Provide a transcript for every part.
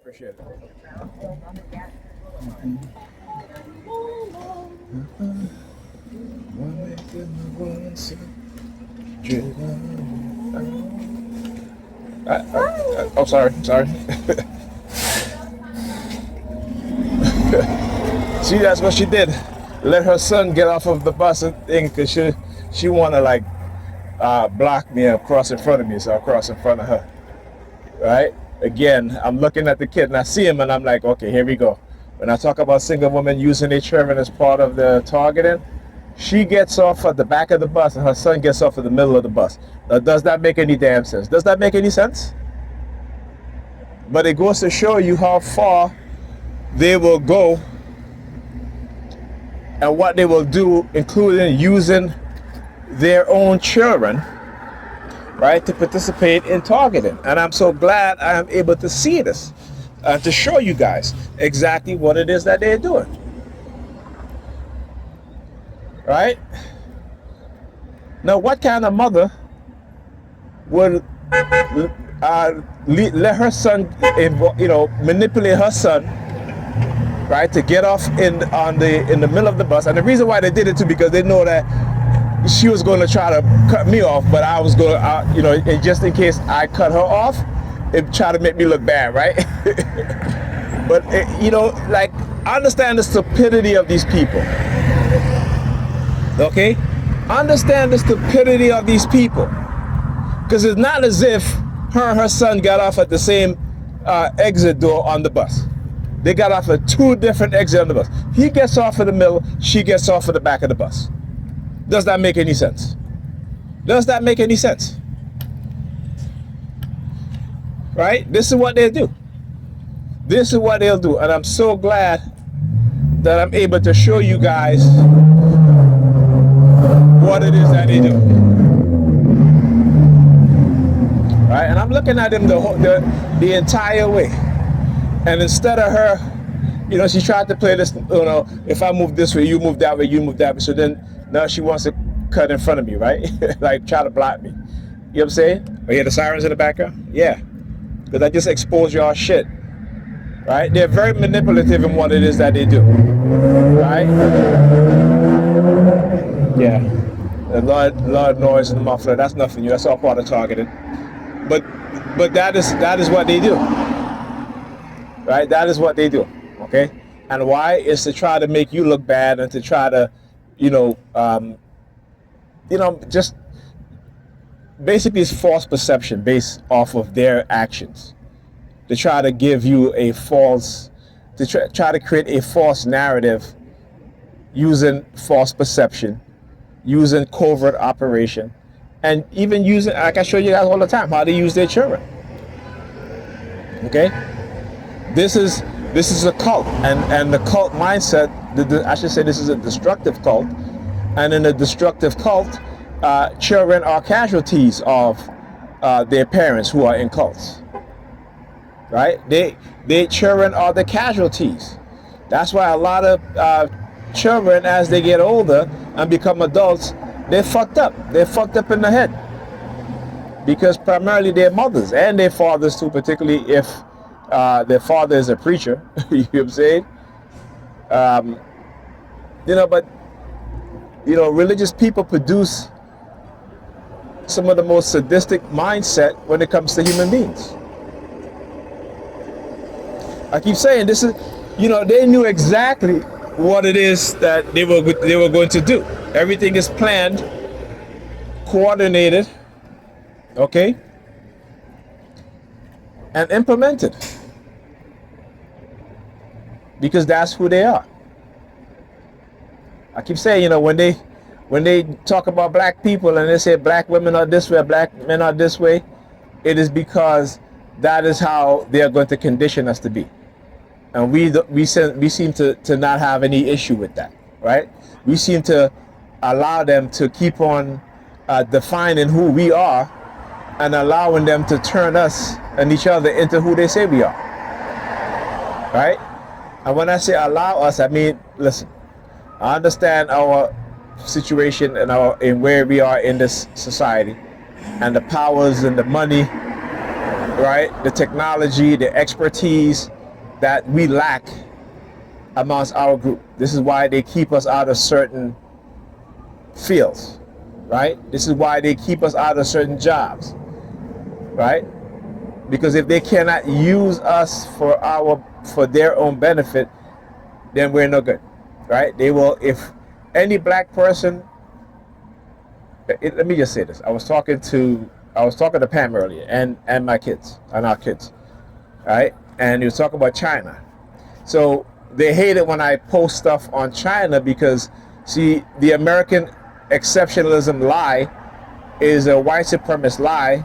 Appreciate it. Oh, sorry. See, that's what she did. Let her son get off of the bus and thing, because she want to like block me and cross in front of me, so I'll cross in front of her. Right? Again, I'm looking at the kid and I see him and I'm like, okay, here we go. When I talk about single women using their children as part of the targeting, she gets off at the back of the bus and her son gets off at the middle of the bus. Now, does that make any damn sense? Does that make any sense? But it goes to show you how far they will go and what they will do, including using their own children, right, to participate in targeting. And I'm so glad I am able to see this and to show you guys exactly what it is that they're doing. Right? Now, what kind of mother would let her son, manipulate her son, right, to get off in the middle of the bus? And the reason why they did it too, because they know that she was going to try to cut me off, but I was going to, and just in case I cut her off, it try to make me look bad, right? But like, understand the stupidity of these people. Okay, understand the stupidity of these people, because it's not as if her and her son got off at the same exit door on the bus. They got off at two different exits on the bus. He gets off at the middle, she gets off at the back of the bus. Does that make any sense? Does that make any sense? Right? This is what they do. This is what they'll do. And I'm so glad that I'm able to show you guys what it is that they do. Right? And I'm looking at them the entire way. And instead of her, she tried to play this, if I move this way, you move that way, you move that way. So then now she wants to cut in front of me, right? Like, try to block me. You know what I'm saying? Oh, yeah, the sirens in the background? Yeah. Because I just exposed y'all shit. Right? They're very manipulative in what it is that they do. Right? Yeah. A lot noise in the muffler. That's nothing new. That's all part of targeting. But that is what they do. Right? That is what they do. Okay? And why? Is to try to make you look bad and to try to, just basically it's false perception based off of their actions. To try to give you a false, try to create a false narrative using false perception, using covert operation, and even using, like I show you guys all the time, how they use their children. Okay? This is a cult, and the cult mindset, I should say this is a destructive cult, and in a destructive cult, children are casualties of their parents who are in cults. Right? They children are the casualties. That's why a lot of children, as they get older and become adults, they're fucked up. They're fucked up in the head. Because primarily their mothers and their fathers too, particularly if their father is a preacher. You know what I'm saying? But religious people produce some of the most sadistic mindset when it comes to human beings. I keep saying this is, they knew exactly what it is that they were going to do. Everything is planned, coordinated, okay, and implemented, because that's who they are. I keep saying, when they talk about black people and they say black women are this way, black men are this way, it is because that is how they are going to condition us to be. And we seem to not have any issue with that, right? We seem to allow them to keep on defining who we are and allowing them to turn us and each other into who they say we are, right? And when I say allow us, I mean, listen, I understand our situation and where we are in this society, and the powers and the money, right? The technology, the expertise, that we lack amongst our group. This is why they keep us out of certain fields, right? This is why they keep us out of certain jobs, right? Because if they cannot use us for their own benefit, then we're no good, right? They will, if any black person, let me just say this. I was talking to Pam earlier, and my kids, and our kids, right? And he was talking about China. So they hate it when I post stuff on China because, see, the American exceptionalism lie is a white supremacist lie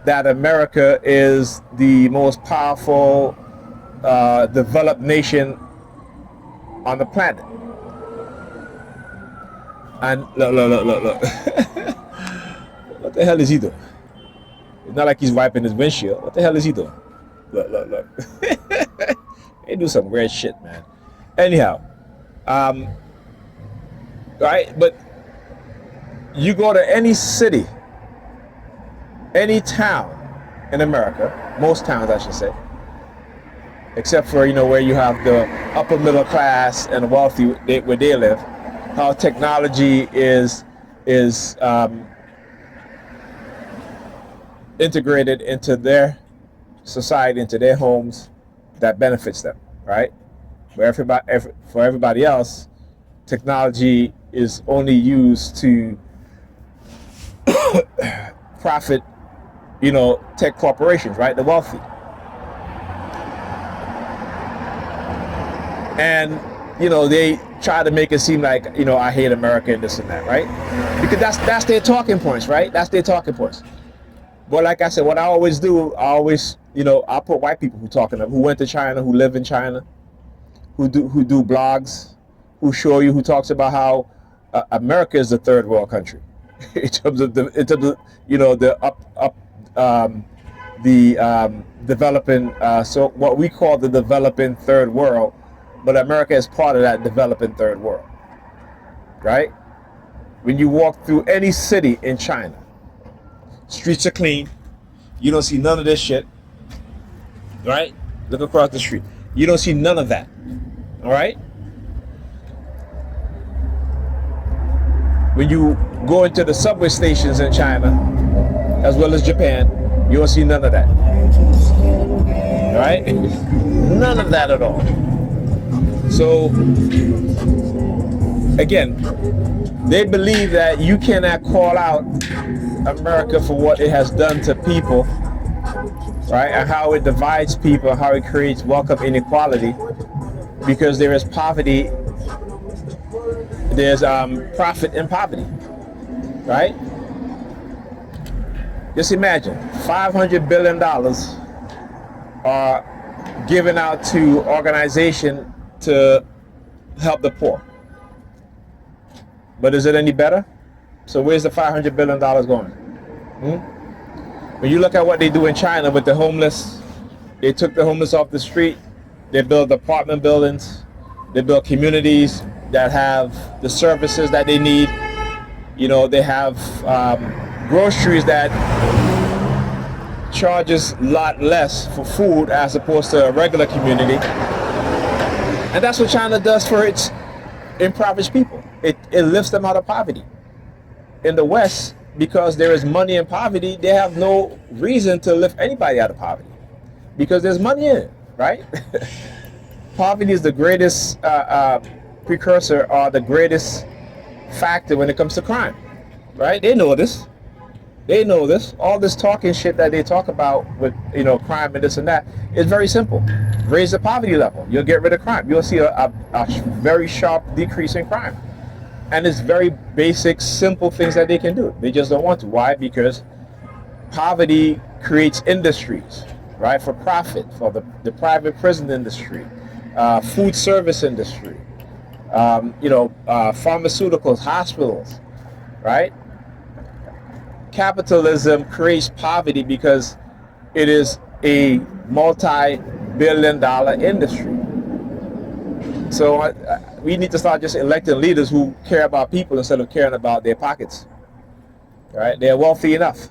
that America is the most powerful developed nation on the planet. And look. What the hell is he doing? It's not like he's wiping his windshield. What the hell is he doing? Look. They do some weird shit, man. Anyhow, right? But you go to any city, any town in America, most towns I should say, except for, you know, where you have the upper middle class and the wealthy, where they live, how technology is integrated into their society, into their homes, that benefits them, right? For everybody else, technology is only used to profit, you know, tech corporations, right? The wealthy. And, you know, they try to make it seem like, you know, I hate America and this and that, right? Because that's their talking points, right? That's their talking points. But like I said, what I always do, you know, I put white people who went to China, who live in China, who do blogs, who show you, who talks about how America is the third world country in terms of you know, the developing, so what we call the developing third world, but America is part of that developing third world, right? When you walk through any city in China, streets are clean. You don't see none of this shit, right? Look across the street. You don't see none of that, all right? When you go into the subway stations in China, as well as Japan, you don't see none of that, all right? None of that at all. So, again, they believe that you cannot call out America for what it has done to people, right? And how it divides people, how it creates wealth inequality, because there is poverty, there's profit in poverty, right? Just imagine, $500 billion are given out to organizations to help the poor. But is it any better? So where's the $500 billion going? When you look at what they do in China with the homeless, they took the homeless off the street, they build apartment buildings, they build communities that have the services that they need. You know, they have groceries that charges a lot less for food as opposed to a regular community. And that's what China does for its impoverished people. It lifts them out of poverty. In the West, because there is money in poverty, they have no reason to lift anybody out of poverty because there's money in it, right? Poverty is the greatest precursor or the greatest factor when it comes to crime, right? They know this. They know this. All this talking shit that they talk about with, you know, crime and this and that is very simple. Raise the poverty level. You'll get rid of crime. You'll see a very sharp decrease in crime. And it's very basic, simple things that they can do. They just don't want to. Why? Because poverty creates industries, right? For profit, for the private prison industry, food service industry, you know, pharmaceuticals, hospitals, right? Capitalism creates poverty because it is a multi-billion-dollar industry. So we need to start just electing leaders who care about people instead of caring about their pockets. All right, they're wealthy enough.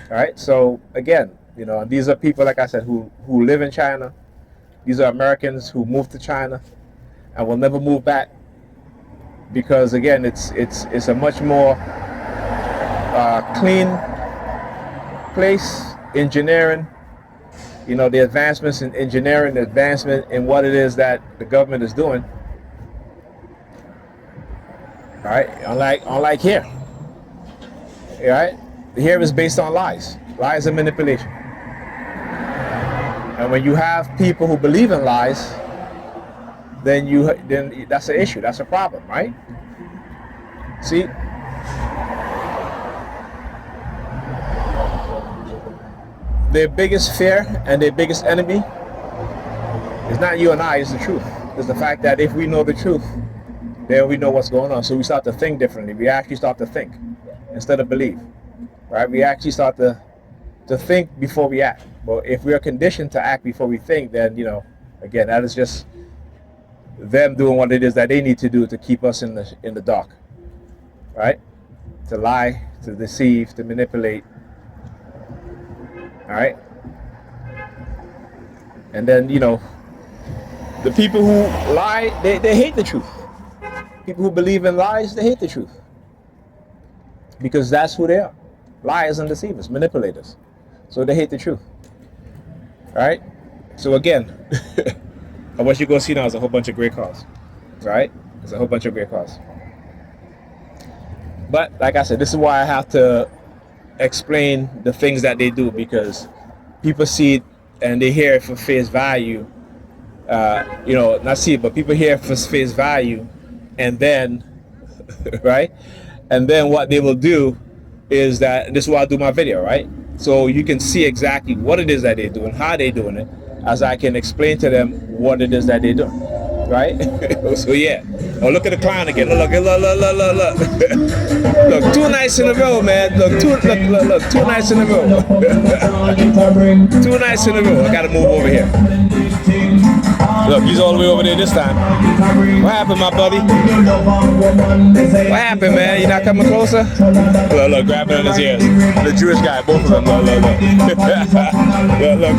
All right, so again, You know, and these are people, like I said, who live in China. These are Americans who moved to China and will never move back, because again, it's a much more clean place. Engineering, you know, the advancements in engineering, the advancement in what it is that the government is doing. All right, unlike here. All right, here is based on lies and manipulation. And when you have people who believe in lies, then that's an issue. That's a problem, right? See, their biggest fear and their biggest enemy is not you and I, it's the truth. It's the fact that if we know the truth, then we know what's going on. So we start to think differently. We actually start to think instead of believe, right? We actually start to think before we act. But if we are conditioned to act before we think, then, you know, again, that is just them doing what it is that they need to do to keep us in the dark, right? To lie, to deceive, to manipulate. All right, and then, you know, the people who lie, they hate the truth. People who believe in lies, they hate the truth, because that's who they are: liars and deceivers, manipulators. So they hate the truth. All right. So again, what you're gonna see now is a whole bunch of gray cars. Right? It's a whole bunch of gray cars. But like I said, this is why I have to explain the things that they do, because people see it and they hear it for face value. You know, not see it, but people hear it for face value, and then right, and then what they will do is that this is why I do my video, right? So you can see exactly what it is that they're doing, how they're doing it, as I can explain to them what it is that they're doing, right? So yeah. Oh, look at the clown again. Look. Look, 2 nights in a row, man. Look, 2 nights in a row. 2 nights in a row. I gotta move over here. Look, he's all the way over there this time. What happened, my buddy? What happened, man? You not coming closer? Look, grabbing on his ears. The Jewish guy, both of them. Look. Look.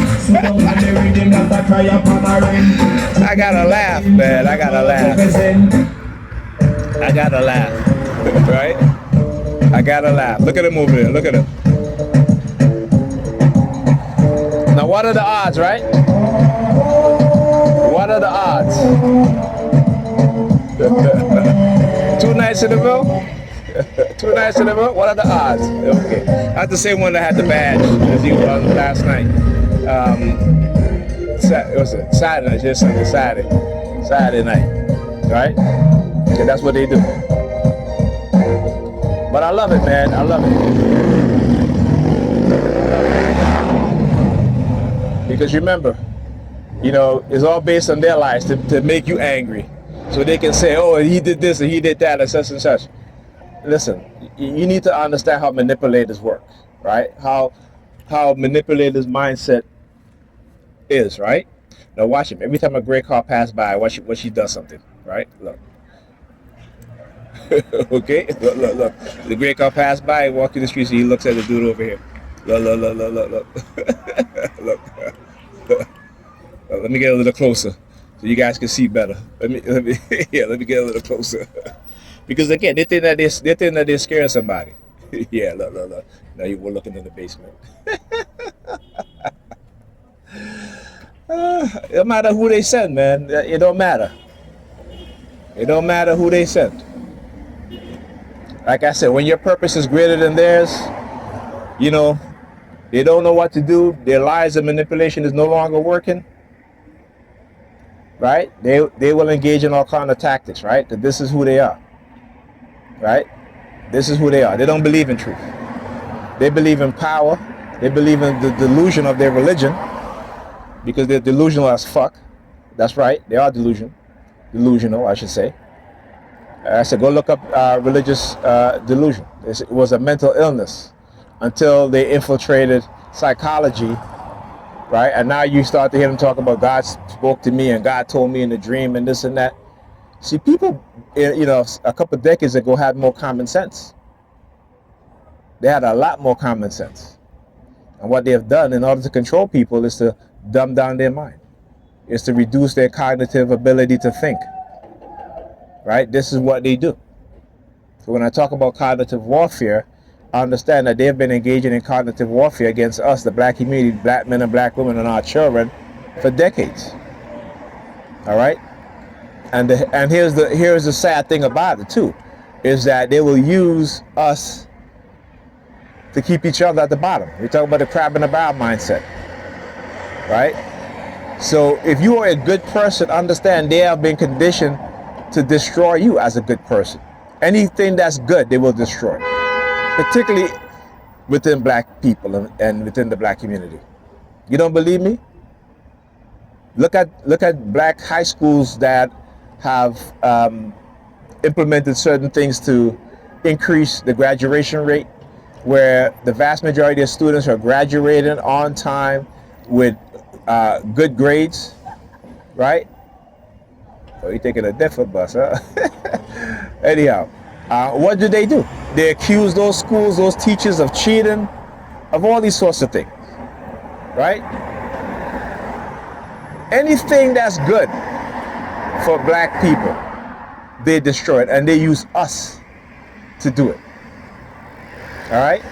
I gotta laugh, man. I gotta laugh. Right? I gotta laugh. Look at him over there. Look at him. Now, what are the odds, right? What are the odds? 2 nights in a row? 2 nights in a row? What are the odds? Okay. That's the same one that had the badge as he was last night. It was Saturday night, just Saturday night. Right? Yeah, that's what they do. But I love it, man. I love it. Because remember, you know, it's all based on their lies to make you angry. So they can say, oh, he did this and he did that and such and such. Listen, you need to understand how manipulators work, right? How manipulators' mindset is, right? Now watch him. Every time a gray car passes by, watch she does something, right? Look. Okay? Look. The gray car passed by, walk through the street, so he looks at the dude over here. Look. Let me get a little closer so you guys can see better. Let me get a little closer. Because again, they think that they're scaring somebody. Yeah, look. Now you were looking in the basement. It don't matter who they send, man. It don't matter. It don't matter who they send. Like I said, when your purpose is greater than theirs, you know, they don't know what to do. Their lies and manipulation is no longer working. Right? They will engage in all kind of tactics, right? That this is who they are. Right? This is who they are. They don't believe in truth. They believe in power. They believe in the delusion of their religion, because they're delusional as fuck. That's right. They are delusional, I should say. I said, go look up religious delusion. It was a mental illness until they infiltrated psychology, right? And now you start to hear them talk about God spoke to me and God told me in a dream and this and that. See, people, you know, a couple of decades ago had more common sense. They had a lot more common sense. And what they have done in order to control people is to dumb down their mind, is to reduce their cognitive ability to think. Right? This is what they do. So when I talk about cognitive warfare, I understand that they've been engaging in cognitive warfare against us, the black community, black men and black women, and our children, for decades. All right? And here's the sad thing about it too, is that they will use us to keep each other at the bottom. We talk about the crab in the barrel mindset, right? So if you are a good person, understand they have been conditioned to destroy you as a good person. Anything that's good, they will destroy, particularly within black people and within the black community. You don't believe me? Look at black high schools that have implemented certain things to increase the graduation rate, where the vast majority of students are graduating on time with good grades, right? So you're taking a different bus, huh? Anyhow, what do? They accuse those schools, those teachers of cheating, of all these sorts of things, right? Anything that's good for black people, they destroy it, and they use us to do it. All right?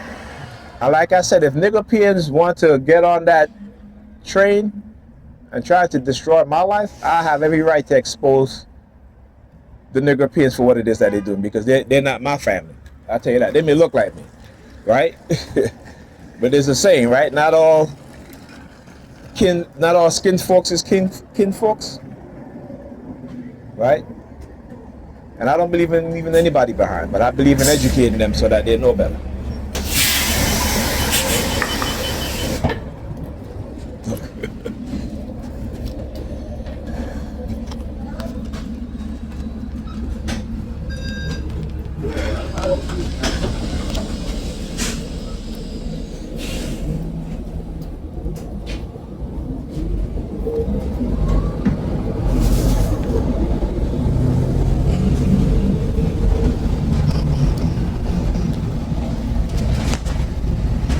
And like I said, if Negropeans want to get on that train and try to destroy my life, I have every right to expose the Negropeans for what it is that they're doing, because they're not my family. I'll tell you that. They may look like me, right? But there's a saying, right? Not all skin folks is kin folks, right? And I don't believe in leaving anybody behind, but I believe in educating them so that they know better.